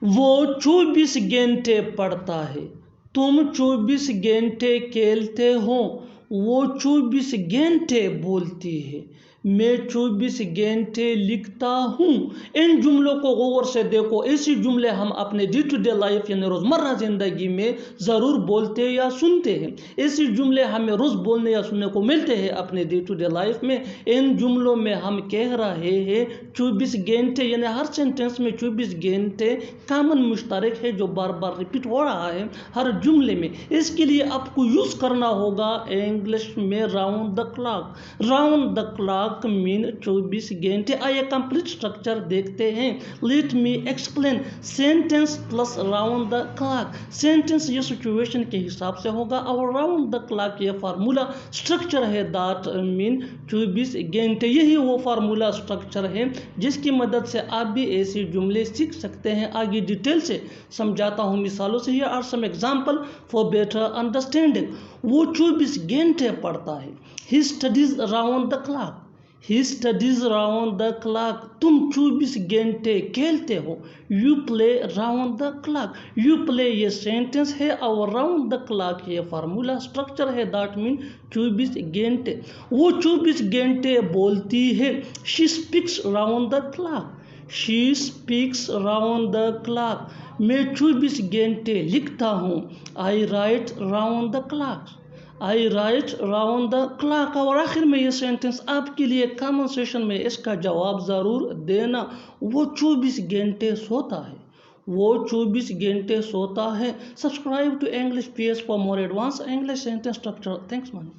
वो 24 घंटे पढ़ता है। तुम 24 घंटे खेलते हो। वो 24 घंटे बोलती है। मैं 24 घंटे लिखता हूँ। इन जुमलों को गौर से देखो। ऐसे जुमले हम अपने डे टू डे लाइफ यानी रोज़मर्रा ज़िंदगी में ज़रूर बोलते या सुनते हैं। ऐसे जुमले हमें रोज़ बोलने या सुनने को मिलते हैं अपने डे टू डे लाइफ में। इन जुमलों में हम कह रहे हैं 24 घंटे, यानी हर सेंटेंस में 24 घंटे कॉमन मुश्तरक है जो बार बार रिपीट हो रहा है हर जुमले में। इसके लिए आपको यूज़ करना होगा इंग्लिश में round the clock. Round the clock mean 24 घंटे। आइए कंप्लीट स्ट्रक्चर देखते हैं। Let me explain. Sentence plus round the clock. Sentence ये सिचुएशन के हिसाब से होगा और राउंड द क्लॉक ये फार्मूला स्ट्रक्चर है दैट मीन 24 घंटे। यही वो फार्मूला स्ट्रक्चर है जिसकी मदद से आप भी ऐसे जुमले सीख सकते हैं। आगे डिटेल से समझाता हूँ मिसालों से। Here are some example for better understanding. वो 24 घंटे पढ़ता है। He studies round the clock. He studies round the clock. तुम 24 घंटे खेलते हो। You play round the clock. You play ये सेंटेंस है और राउंड द क्लॉक ये फार्मूला स्ट्रक्चर है दैट मीन 24 घंटे। वो 24 घंटे बोलती है। She speaks round the clock. She speaks round the clock. मैं 24 घंटे लिखता हूँ। I write round the clock. I write round the clock. और आखिर में ये सेंटेंस आपके लिए कमेंट सेशन में इसका जवाब ज़रूर देना। वो 24 घंटे सोता है। वो 24 घंटे सोता है। Subscribe to English PS for more advance English sentence structure. Thanks man.